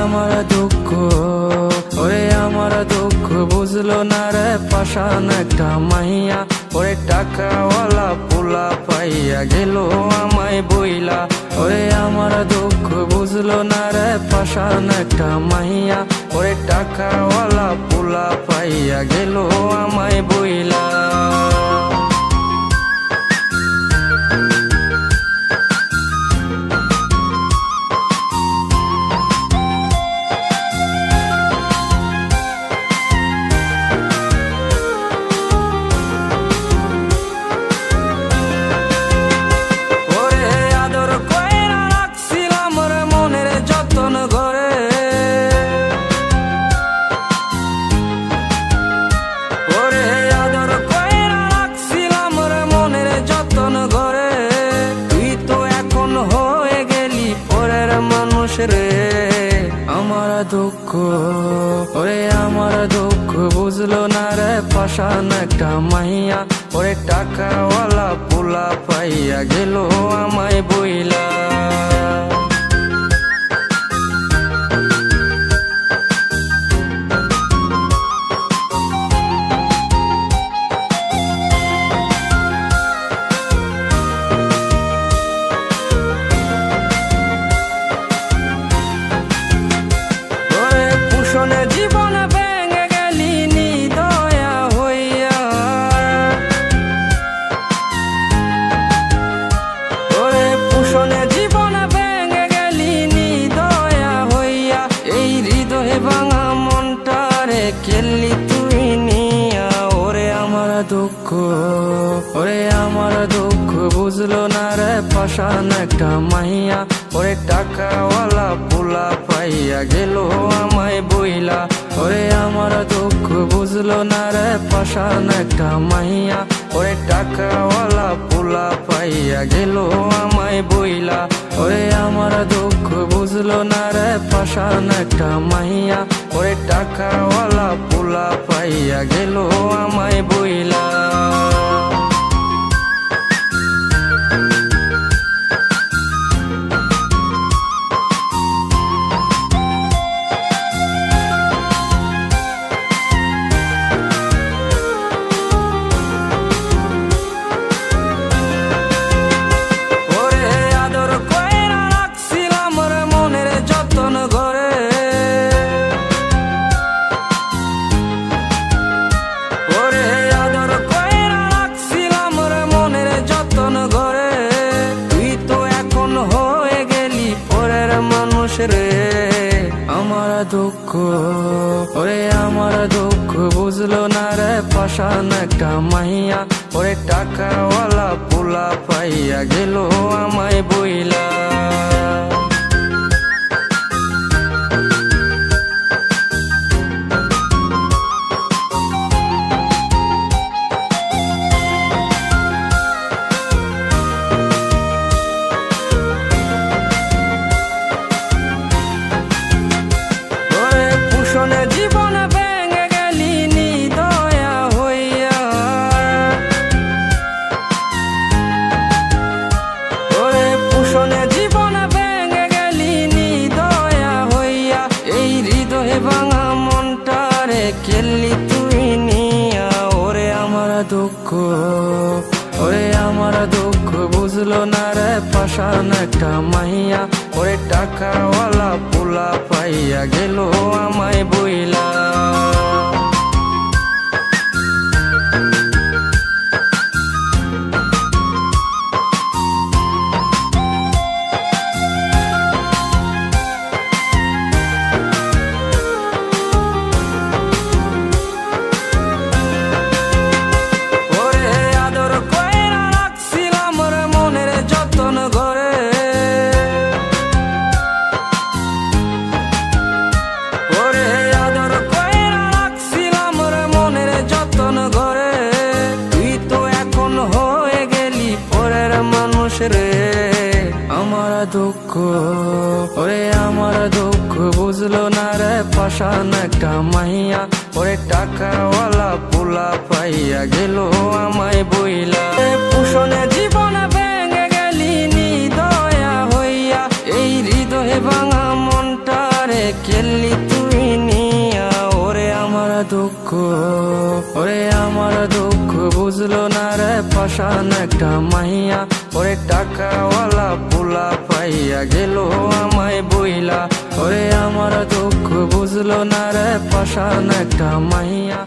আমার দুঃখ, ওরে আমার দুঃখ বুঝলো না রে পাষাণ একটা মাইয়া। ওরে টাকাওয়ালা পোলা পাইয়া গেল আমায় বইলা। ওরে আমার দুঃখ বুঝলো না রে পাষাণ একটা মাইয়া। ওরে টাকাওয়ালা পোলা পাইয়া গেল আমায় বইলা। রে আমার দুঃখ, ওরে আমার দুঃখ বুঝলো না রে পাষাণ একটা মাইয়া। ওরে টাকাওয়ালা পোলা পাইয়া গেল আমায় বইলা। জীবনে ভেঙে গেলি নিদয়া হইয়া। ওরে পুষণে জীবনে ভেঙে গেলি নিদয়া হইয়া। এই হৃদয়ে ভাঙা মনটারে কেলি তুই নিয়া। ওরে আমার দুঃখ, ওরে আমার দুঃখ বুঝলো না রে পাষাণ একটা মাইয়া। ওরে টাকাওয়ালা পোলা পাইয়া গেল আমায় বইলা। ওরে আমার দুঃখ বুঝলো না রে পাষাণ একটা মাইয়া। ওরে টাকাওয়ালা পোলা পাইয়া গেল আমায় বইলা। ওরে আমার দুঃখ বুঝলো না রে পাষাণ একটা মাইয়া। ওরে টাকাওয়ালা পোলা পাইয়া গেল আমায় বইলা। রে আমার দুঃখ, ওরে আমার দুঃখ বুঝলো না রে পাষাণ একটা মাইয়া। ওরে টাকাওয়ালা পোলা পাইয়া গেল আমায় বইলা। জীবনে ভেঙে গেলি নিদয়া হইয়া। ওরে পুষণে জীবনে ভেঙে গেলি নিদয়া হইয়া। এই হৃদয়ে ভাঙা মনটারে কেলি তুই নিয়া। ওরে আমার দুঃখ, ওরে আমার দুঃখ বুঝলো না রে পাষাণ একটা মাইয়া। ওরে টাকাওয়ালা পোলা পাইয়া গেল আমায় বইলা। রে আমার দুঃখ, ওরে আমার দুঃখ বুঝলো না রে পাষাণ একটা মাইয়া। ওরে টাকাওয়ালা পোলা পাইয়া গেল আমায় বইলা। পুষণে জীবনে ভেঙে গেলি নিদয়া হইয়া। এই হৃদয়ে ভাঙা মনটারে কেলি দুঃখ, ওরে আমার দুঃখ বুঝলো না রে পাশান একটা মাইয়া, ওরে টাকাওয়ালা পোলা পাইয়া গেল আমায় বইলা, ওরে আমার দুঃখ বুঝলো না রে পাশান একটা মাইয়া।